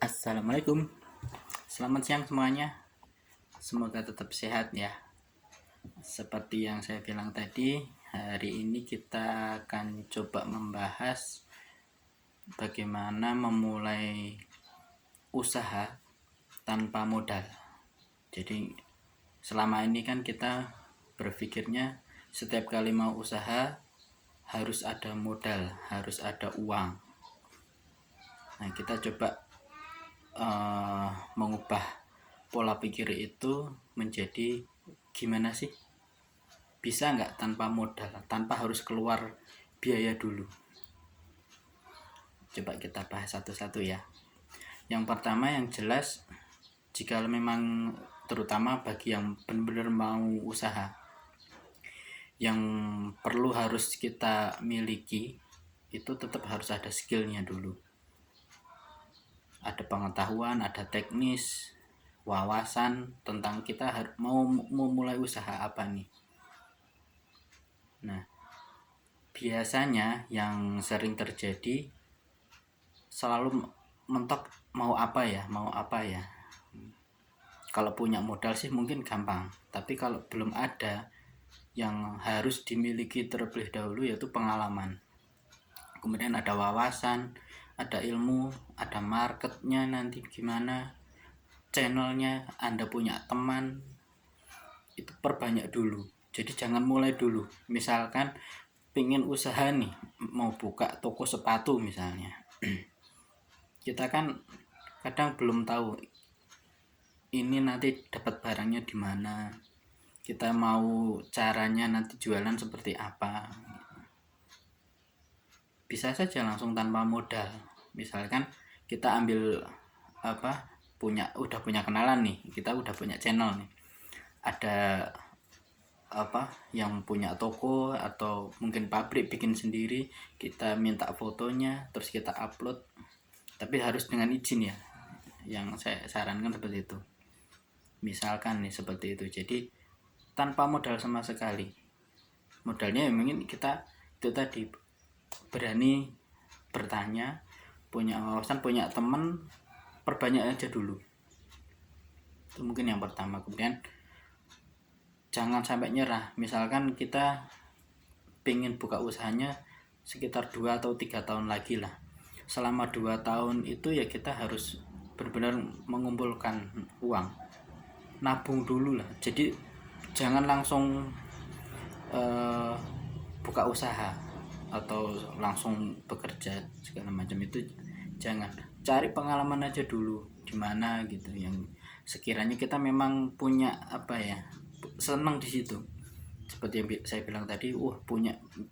Assalamualaikum, selamat siang semuanya. Semoga tetap sehat ya. Seperti yang saya bilang tadi, hari ini kita akan coba membahas bagaimana memulai usaha tanpa modal. Jadi selama ini kan kita berpikirnya setiap kali mau usaha harus ada modal, harus ada uang. Nah, kita coba mengubah pola pikir itu menjadi gimana sih bisa nggak tanpa modal, tanpa harus keluar biaya dulu. Coba kita bahas satu-satu ya. Yang pertama, yang jelas, jika memang terutama bagi yang benar-benar mau usaha, yang perlu harus kita miliki itu tetap harus ada skillnya dulu. Ada pengetahuan, ada teknis, wawasan tentang kita mau memulai usaha apa nih. Nah, biasanya yang sering terjadi selalu mentok mau apa ya. Kalau punya modal sih mungkin gampang, tapi kalau belum ada, yang harus dimiliki terlebih dahulu yaitu pengalaman. Kemudian ada wawasan, ada ilmu, ada marketnya nanti gimana, channelnya, Anda punya teman, itu perbanyak dulu. Jadi jangan mulai dulu. Misalkan pengen usaha nih, mau buka toko sepatu misalnya. Kita kan kadang belum tahu ini nanti dapat barangnya di mana. Kita mau caranya nanti jualan seperti apa. Bisa saja langsung tanpa modal. Misalkan kita ambil udah punya kenalan nih, kita udah punya channel nih. Ada yang punya toko atau mungkin pabrik bikin sendiri, kita minta fotonya terus kita upload, tapi harus dengan izin ya, yang saya sarankan seperti itu. Misalkan nih seperti itu. Jadi tanpa modal sama sekali. Modalnya yang mungkin kita itu tadi, berani bertanya, punya wawasan, punya teman, perbanyak aja dulu. Itu mungkin yang pertama. Kemudian jangan sampai nyerah. Misalkan kita pengen buka usahanya sekitar 2 atau 3 tahun lagi lah. Selama 2 tahun itu ya kita harus benar-benar mengumpulkan uang, nabung dulu lah. Jadi jangan langsung buka usaha atau langsung bekerja segala macam, itu jangan. Cari pengalaman aja dulu di mana gitu, yang sekiranya kita memang punya senang di situ. Seperti yang saya bilang tadi,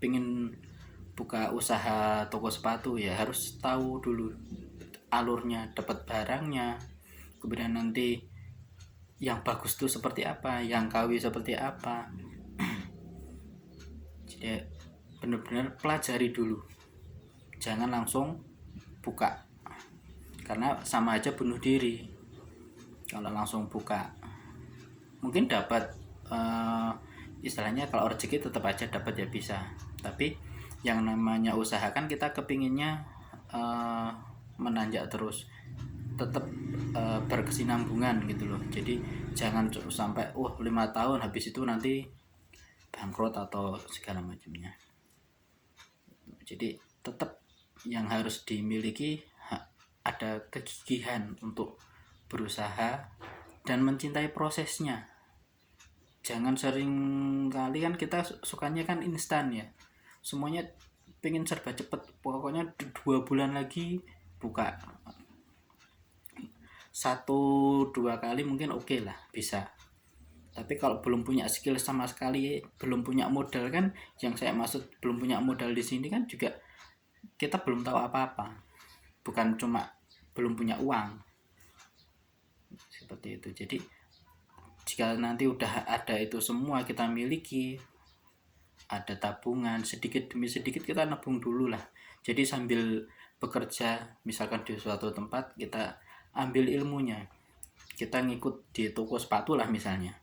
pengen buka usaha toko sepatu, ya harus tahu dulu alurnya, dapat barangnya, kemudian nanti yang bagus tuh seperti apa, yang KW seperti apa. Jadi benar-benar pelajari dulu, jangan langsung buka, karena sama aja bunuh diri. Kalau langsung buka mungkin dapat istilahnya, kalau rezeki tetap aja dapat ya, bisa. Tapi yang namanya usaha kan kita kepinginnya menanjak terus, tetap berkesinambungan gitu loh. Jadi jangan sampai 5 tahun habis itu nanti bangkrut atau segala macamnya. Jadi tetap yang harus dimiliki ada kegigihan untuk berusaha dan mencintai prosesnya. Jangan sering kali kan kita sukanya kan instan ya, semuanya pengen serba cepet, pokoknya 2 bulan lagi buka. 1-2 kali mungkin oke lah, bisa. Tapi kalau belum punya skill sama sekali, belum punya modal kan, yang saya maksud belum punya modal di sini kan juga kita belum tahu apa-apa, bukan cuma belum punya uang. Seperti itu. Jadi jika nanti udah ada itu semua kita miliki, ada tabungan, sedikit demi sedikit kita nabung dulu lah. Jadi sambil bekerja misalkan di suatu tempat, kita ambil ilmunya, kita ngikut di toko sepatu lah misalnya,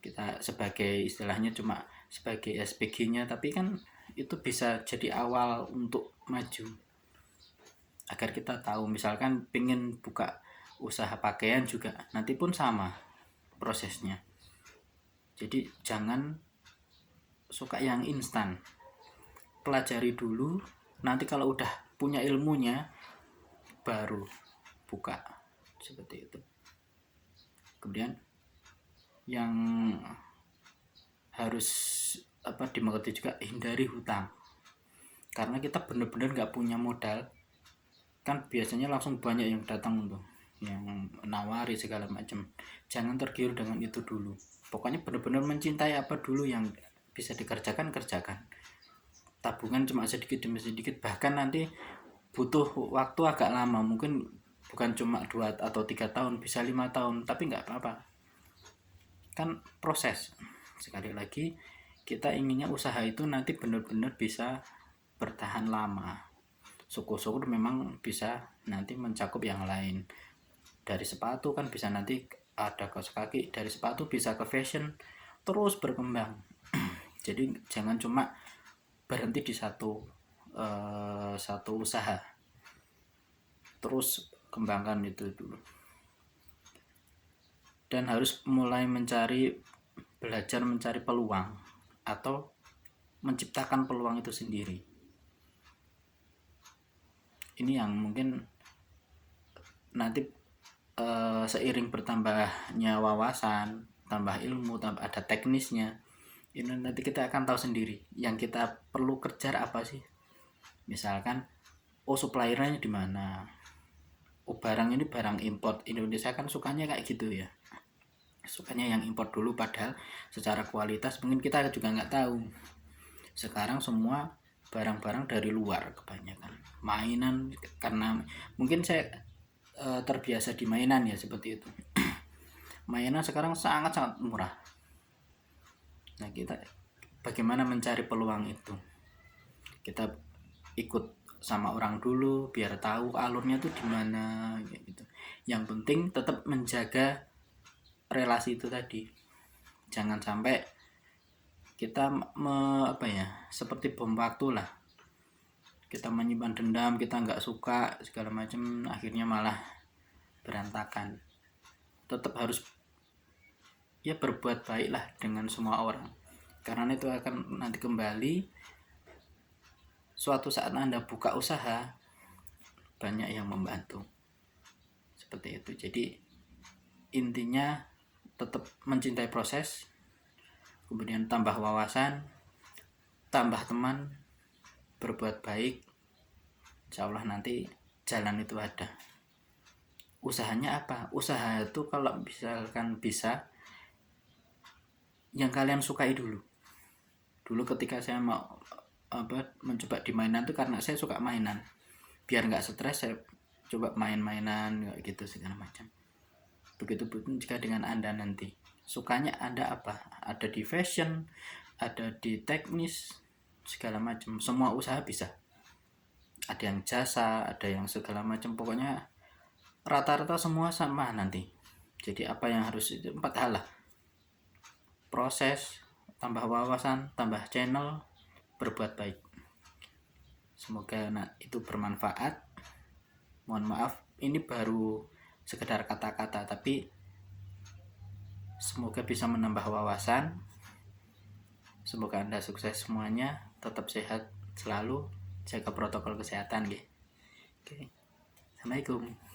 kita sebagai istilahnya cuma sebagai SPG-nya, tapi kan itu bisa jadi awal untuk maju. agar kita tahu. Misalkan pengen buka usaha pakaian juga nanti pun sama prosesnya. Jadi jangan suka yang instan, pelajari dulu, nanti kalau udah punya ilmunya baru buka, seperti itu. Kemudian yang harus dimengerti juga, hindari hutang, karena kita benar-benar nggak punya modal kan, biasanya langsung banyak yang datang tuh yang nawari segala macam. Jangan tergiur dengan itu dulu, pokoknya benar-benar mencintai apa dulu yang bisa dikerjakan, kerjakan. Tabungan cuma sedikit demi sedikit, bahkan nanti butuh waktu agak lama, mungkin bukan cuma 2 atau 3 tahun, bisa 5 tahun, tapi nggak apa-apa, kan proses. Sekali lagi, kita inginnya usaha itu nanti benar-benar bisa bertahan lama. Syukur-syukur memang bisa nanti mencakup yang lain. Dari sepatu kan bisa nanti ada kaos kaki, dari sepatu bisa ke fashion, terus berkembang. Jadi jangan cuma berhenti di satu usaha, terus kembangkan itu dulu. Dan harus mulai belajar mencari peluang atau menciptakan peluang itu sendiri. Ini yang mungkin nanti seiring bertambahnya wawasan, tambah ilmu, tambah ada teknisnya, ini nanti kita akan tahu sendiri yang kita perlu kejar apa sih. Misalkan suppliernya di mana, barang ini barang import, Indonesia kan sukanya kayak gitu ya, sukanya yang import dulu, padahal secara kualitas mungkin kita juga nggak tahu. Sekarang semua barang-barang dari luar kebanyakan, mainan, karena mungkin saya terbiasa di mainan ya, seperti itu. Mainan sekarang sangat-sangat murah. Nah, kita bagaimana mencari peluang itu? Kita ikut sama orang dulu biar tahu alurnya tuh di mana gitu. Yang penting tetap menjaga relasi itu tadi. Jangan sampai kita seperti bom waktu lah. Kita menyimpan dendam, kita nggak suka segala macam, akhirnya malah berantakan. Tetap harus berbuat baik lah dengan semua orang, karena itu akan nanti kembali suatu saat Anda buka usaha, banyak yang membantu, seperti itu. Jadi intinya tetap mencintai proses, kemudian tambah wawasan, tambah teman, berbuat baik, insya Allah nanti jalan itu ada. Usahanya apa? Usaha itu kalau misalkan bisa yang kalian sukai dulu ketika saya mau mencoba di mainan itu, karena saya suka mainan, biar nggak stres saya coba main-mainan gitu segala macam. Begitupun jika dengan Anda nanti sukanya Anda apa, ada di fashion, ada di teknis segala macam, semua usaha bisa, ada yang jasa, ada yang segala macam, pokoknya rata-rata semua sama nanti. Jadi apa yang harus, 4 hal lah: proses, tambah wawasan, tambah channel, berbuat baik. Semoga itu bermanfaat. Mohon maaf, ini baru sekedar kata-kata, tapi semoga bisa menambah wawasan. Semoga Anda sukses semuanya, tetap sehat selalu, jaga protokol kesehatan. Oke. Assalamualaikum.